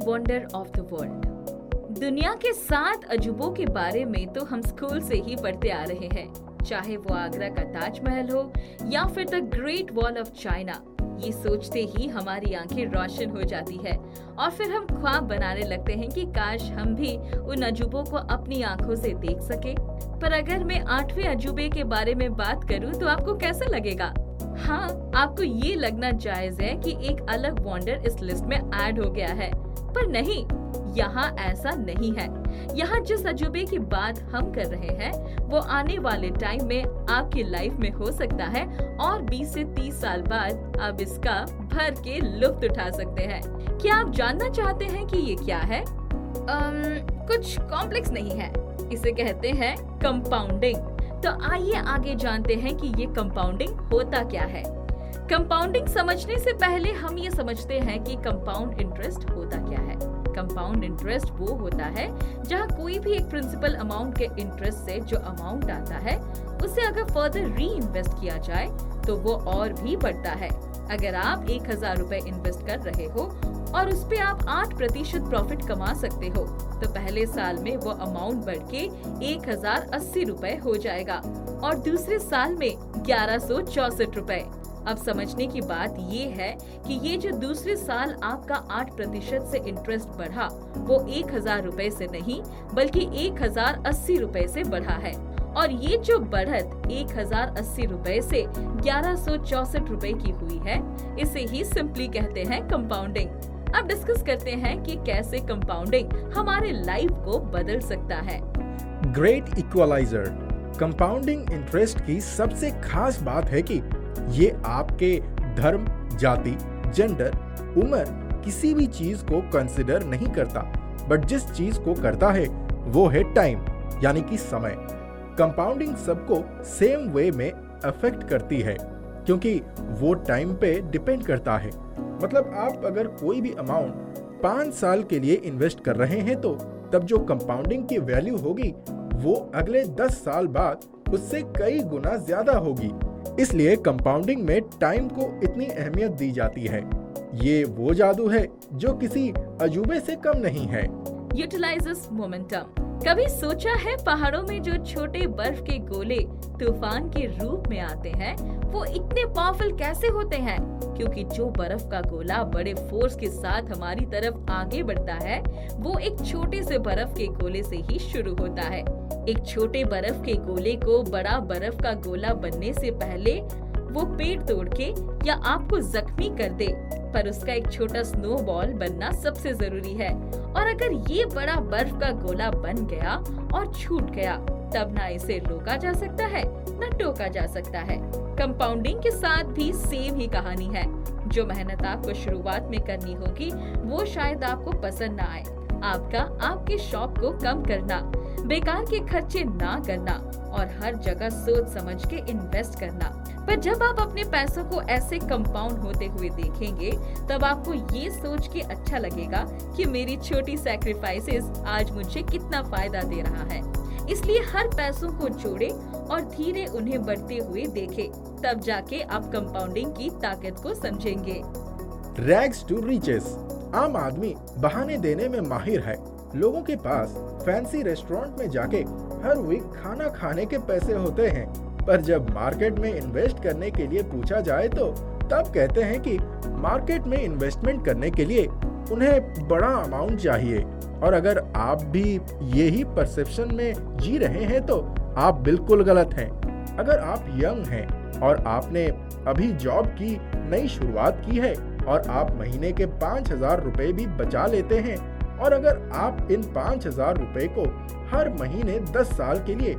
Wonder of the world. दुनिया के 7 अजूबों के बारे में तो हम स्कूल से ही पढ़ते आ रहे हैं, चाहे वो आगरा का ताजमहल हो या फिर the great wall of China. ये सोचते ही हमारी आंखें रोशन हो जाती है और फिर हम ख्वाब बनाने लगते हैं कि काश हम भी उन अजूबों को अपनी आंखों से देख सके। पर अगर मैं 8वें अजूबे के बारे में बात करूं तो आपको कैसा लगेगा? हाँ, आपको ये लगना जायज है कि एक अलग वंडर इस लिस्ट में ऐड हो गया है, पर नहीं, यहाँ ऐसा नहीं है। यहाँ जिस अजूबे की बात हम कर रहे हैं वो आने वाले टाइम में आपकी लाइफ में हो सकता है और 20 से 30 साल बाद आप इसका भर के लुत्फ उठा सकते हैं। क्या आप जानना चाहते हैं कि ये क्या है? कुछ कॉम्प्लेक्स नहीं है, इसे कहते हैं कंपाउंडिंग। तो आइए आगे जानते हैं कि ये कंपाउंडिंग होता क्या है। कंपाउंडिंग समझने से पहले हम ये समझते हैं कि कंपाउंड इंटरेस्ट होता क्या है। कंपाउंड इंटरेस्ट वो होता है जहाँ कोई भी एक प्रिंसिपल अमाउंट के इंटरेस्ट से जो अमाउंट आता है उसे अगर फर्दर री इन्वेस्ट किया जाए तो वो और भी बढ़ता है। अगर आप 1000 रुपए इन्वेस्ट कर रहे हो और उस पे आप 8% प्रॉफिट कमा सकते हो तो पहले साल में वो अमाउंट बढ़ के 1080 रुपए हो जाएगा और दूसरे साल में 1164 रुपए। अब समझने की बात ये है कि ये जो दूसरे साल आपका 8% से इंटरेस्ट बढ़ा वो 1000 रुपए से नहीं बल्कि 1080 रुपए से बढ़ा है और ये जो बढ़त 1080 रुपए से 1164 रुपए की हुई है इसे ही सिंपली कहते हैं कंपाउंडिंग। अब डिस्कस करते हैं कि कैसे कंपाउंडिंग हमारे लाइफ को बदल सकता है। Great equaliser. कंपाउंडिंग इंटरेस्ट की सबसे खास बात है कि ये आपके धर्म, जाति, जेंडर, उम्र किसी भी चीज को कंसिडर नहीं करता, बट जिस चीज को करता है वो है टाइम, यानी कि समय। कंपाउंडिंग सबको सेम वे में अफेक्ट करती है क्योंकि वो टाइम पे डिपेंड करता है। मतलब आप अगर कोई भी अमाउंट 5 साल के लिए इन्वेस्ट कर रहे हैं तो तब जो कंपाउंडिंग की वैल्यू होगी वो अगले 10 साल बाद उससे कई गुना ज्यादा होगी। इसलिए कंपाउंडिंग में टाइम को इतनी अहमियत दी जाती है। ये वो जादू है जो किसी अजूबे से कम नहीं है। Utilises momentum. कभी सोचा है पहाड़ों में जो छोटे बर्फ के गोले तूफान के रूप में आते हैं वो इतने पावरफुल कैसे होते हैं? क्योंकि जो बर्फ का गोला बड़े फोर्स के साथ हमारी तरफ आगे बढ़ता है वो एक छोटे से बर्फ के गोले से ही शुरू होता है। एक छोटे बर्फ के गोले को बड़ा बर्फ का गोला बनने से पहले वो पेड़ तोड़ के या आपको जख्मी कर दे, पर उसका एक छोटा स्नोबॉल बनना सबसे जरूरी है। और अगर ये बड़ा बर्फ का गोला बन गया और छूट गया तब ना इसे रोका जा सकता है ना टोका जा सकता है। कंपाउंडिंग के साथ भी सेम ही कहानी है। जो मेहनत आपको शुरुआत में करनी होगी वो शायद आपको पसंद ना आए। आपके शौक को कम करना, बेकार के खर्चे ना करना और हर जगह सोच समझ के इन्वेस्ट करना। पर जब आप अपने पैसों को ऐसे कंपाउंड होते हुए देखेंगे तब आपको ये सोच के अच्छा लगेगा कि मेरी छोटी सैक्रिफाइसेस आज मुझे कितना फायदा दे रहा है। इसलिए हर पैसों को जोड़े और धीरे उन्हें बढ़ते हुए देखें, तब जाके आप कंपाउंडिंग की ताकत को समझेंगे। Rags to riches. आम आदमी बहाने देने में माहिर है। लोगों के पास फैंसी रेस्टोरेंट में जाके हर वीक खाना खाने के पैसे होते हैं, पर जब मार्केट में इन्वेस्ट करने के लिए पूछा जाए तो तब कहते हैं कि मार्केट में इन्वेस्टमेंट करने के लिए उन्हें बड़ा अमाउंट चाहिए। और अगर आप भी यही परसेप्शन में जी रहे हैं तो आप बिल्कुल गलत हैं। अगर आप यंग हैं और आपने अभी जॉब की नई शुरुआत की है और आप महीने के 5000 रुपए भी बचा लेते हैं और अगर आप इन 5000 रुपए को हर महीने 10 साल के लिए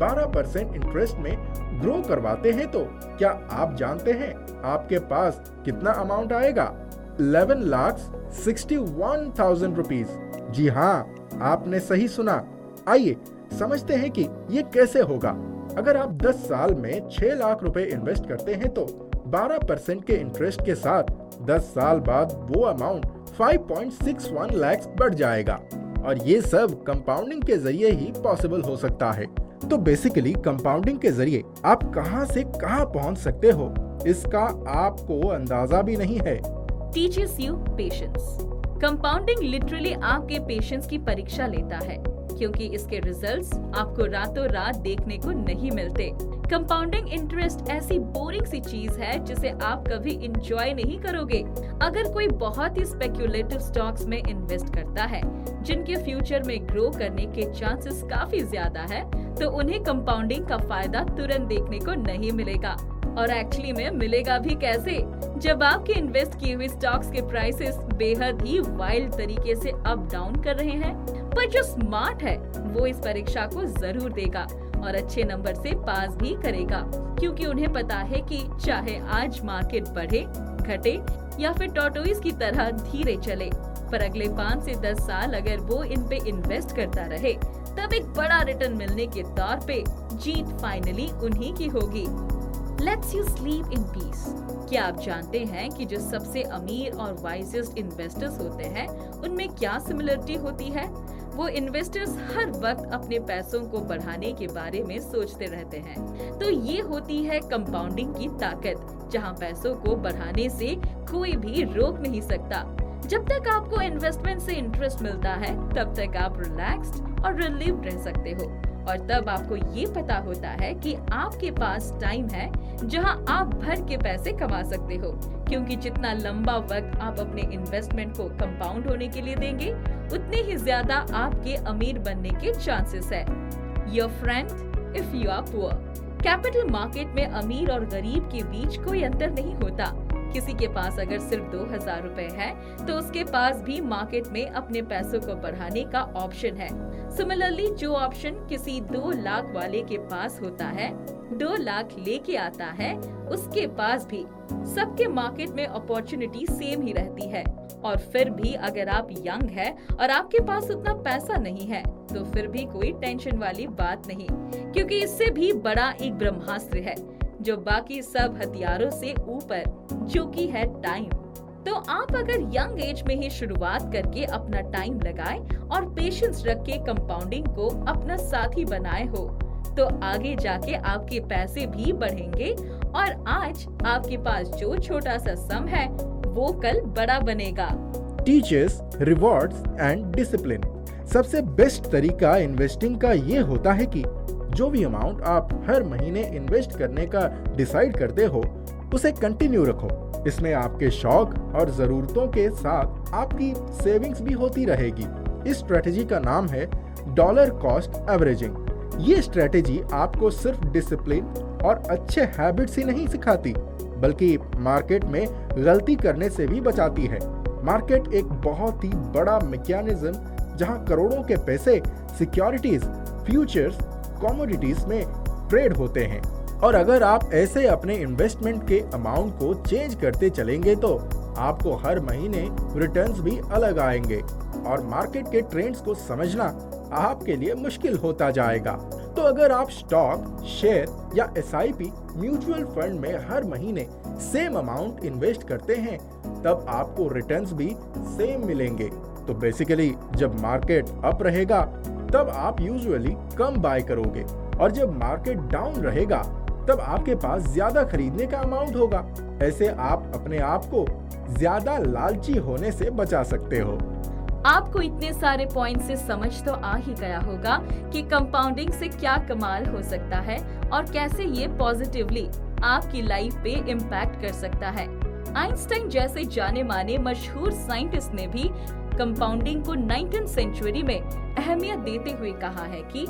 12% इंटरेस्ट में ग्रो करवाते हैं तो क्या आप जानते हैं आपके पास कितना अमाउंट आएगा? 11,61,000 रुपीज। जी हाँ, आपने सही सुना। आइए समझते हैं कि ये कैसे होगा। अगर आप 10 साल में 6 लाख रुपए इन्वेस्ट करते हैं तो 12% के इंटरेस्ट के साथ 10 साल बाद वो अमाउंट 5.61 लाख बढ़ जाएगा और ये सब कंपाउंडिंग के जरिए ही पॉसिबल हो सकता है। तो बेसिकली कंपाउंडिंग के जरिए आप कहां से कहां पहुंच सकते हो इसका आपको अंदाजा भी नहीं है। Teaches you patience. Compounding literally आपके पेशेंस की परीक्षा लेता है, क्योंकि इसके रिजल्ट्स आपको रातों रात देखने को नहीं मिलते। कंपाउंडिंग इंटरेस्ट ऐसी बोरिंग सी चीज है जिसे आप कभी इंजॉय नहीं करोगे। अगर कोई बहुत ही स्पेक्युलेटिव स्टॉक्स में इन्वेस्ट करता है, जिनके फ्यूचर में ग्रो करने के चांसेस काफी ज्यादा है, तो उन्हें कंपाउंडिंग का फायदा तुरंत देखने को नहीं मिलेगा। और एक्चुअली में मिलेगा भी कैसे, जब आपके इन्वेस्ट किए हुए स्टॉक्स के प्राइसेस बेहद ही वाइल्ड तरीके से अप डाउन कर रहे हैं। पर जो स्मार्ट है वो इस परीक्षा को जरूर देगा और अच्छे नंबर से पास भी करेगा, क्योंकि उन्हें पता है कि चाहे आज मार्केट बढ़े, घटे या फिर टॉर्टोइस की तरह धीरे चले, पर अगले 5 से 10 साल अगर वो इन पे इन्वेस्ट करता रहे, तब एक बड़ा रिटर्न मिलने के तौर पे जीत फाइनली उन्हीं की होगी। Let's you sleep in peace. क्या आप जानते हैं कि जो सबसे अमीर और वाइजेस्ट इन्वेस्टर्स होते हैं, उनमें क्या सिमिलरिटी होती है? वो इन्वेस्टर्स हर वक्त अपने पैसों को बढ़ाने के बारे में सोचते रहते हैं। तो ये होती है कंपाउंडिंग की ताकत, जहां पैसों को बढ़ाने से कोई भी रोक नहीं सकता। जब तक आपको इन्वेस्टमेंट से इंटरेस्ट मिलता है, तब तक आप रिलैक्स्ड और रिलीव्ड रह सकते हो। और तब आपको ये पता होता है कि आपके पास टाइम है जहां आप भर के पैसे कमा सकते हो, क्योंकि जितना लंबा वक्त आप अपने इन्वेस्टमेंट को कंपाउंड होने के लिए देंगे, उतने ही ज्यादा आपके अमीर बनने के चांसेस है। Your friend if you are poor. Capital market में अमीर और गरीब के बीच कोई अंतर नहीं होता। किसी के पास अगर सिर्फ 2000 रुपए है, तो उसके पास भी मार्केट में अपने पैसों को बढ़ाने का ऑप्शन है। सिमिलरली जो ऑप्शन किसी 2 लाख वाले के पास होता है, 2 लाख लेके आता है, उसके पास भी। सबके मार्केट में अपॉर्चुनिटी सेम ही रहती है। और फिर भी अगर आप यंग है और आपके पास उतना पैसा नहीं है, तो फिर भी कोई टेंशन वाली बात नहीं, क्योंकि इससे भी बड़ा एक ब्रह्मास्त्र है जो बाकी सब हथियारों से ऊपर, जो कि है टाइम। तो आप अगर यंग एज में ही शुरुआत करके अपना टाइम लगाए और पेशेंस रख के कंपाउंडिंग को अपना साथी बनाए हो, तो आगे जाके आपके पैसे भी बढ़ेंगे और आज आपके पास जो छोटा सा सम है, वो कल बड़ा बनेगा। Teachers, rewards and discipline. सबसे बेस्ट तरीका इन्वेस्टिंग का ये होता है कि जो भी अमाउंट आप हर महीने इन्वेस्ट करने का डिसाइड करते हो, उसे कंटिन्यू रखो। इसमें आपके शौक और जरूरतों के साथ आपकी सेविंग्स भी होती रहेगी। इस स्ट्रेटेजी का नाम है डॉलर कॉस्ट एवरेजिंग। ये स्ट्रेटेजी आपको सिर्फ डिसिप्लिन और अच्छे हैबिट्स ही नहीं सिखाती, बल्कि मार्केट में गलती करने से भी बचाती है। मार्केट एक बहुत ही बड़ा मैकेनिज्म जहां करोड़ों के पैसे सिक्योरिटीज, फ्यूचर्स, कमोडिटीज में ट्रेड होते हैं। और अगर आप ऐसे अपने इन्वेस्टमेंट के अमाउंट को चेंज करते चलेंगे, तो आपको हर महीने रिटर्न्स भी अलग आएंगे और मार्केट के ट्रेंड्स को समझना आपके लिए मुश्किल होता जाएगा। तो अगर आप स्टॉक, शेयर या SIP म्यूचुअल फंड में हर महीने सेम अमाउंट इन्वेस्ट करते हैं, तब आपको रिटर्न्स भी सेम मिलेंगे। तो बेसिकली जब मार्केट अप रहेगा, तब आप यूजुअली कम बाय करोगे, और जब मार्केट डाउन रहेगा, तब आपके पास ज्यादा खरीदने का अमाउंट होगा। ऐसे आप अपने आप को ज्यादा लालची होने से बचा सकते हो। आपको इतने सारे पॉइंट से समझ तो आ ही गया होगा कि कंपाउंडिंग से क्या कमाल हो सकता है और कैसे ये पॉजिटिवली आपकी लाइफ पे इम्पैक्ट कर सकता है। आइंस्टाइन जैसे जाने माने मशहूर साइंटिस्ट ने भी कंपाउंडिंग को 19th सेंचुरी में अहमियत देते हुए कहा है कि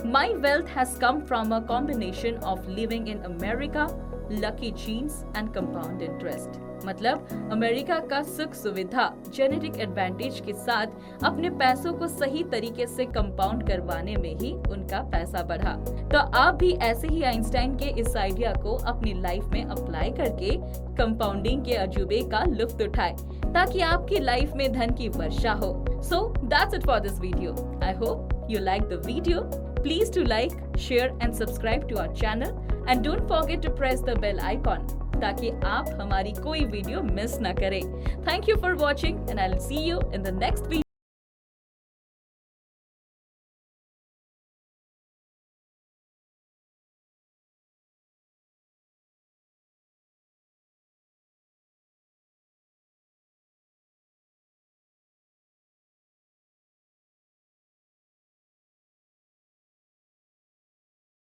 My wealth has come from a combination of living in America, lucky genes and compound interest। मतलब अमेरिका का सुख सुविधा, जेनेटिक एडवांटेज के साथ अपने पैसों को सही तरीके से कंपाउंड करवाने में ही उनका पैसा बढ़ा। तो आप भी ऐसे ही आइंस्टाइन के इस आइडिया को अपनी लाइफ में अप्लाई करके कंपाउंडिंग के अजूबे का लुत्फ उठाए, ताकि आपकी लाइफ में धन की वर्षा हो। So that's it for this video. I hope you like the video. Please to like, share and subscribe to our channel and don't forget to press the bell icon ताकि आप हमारी कोई वीडियो मिस न करें। Thank you for watching and I'll see you in the next video.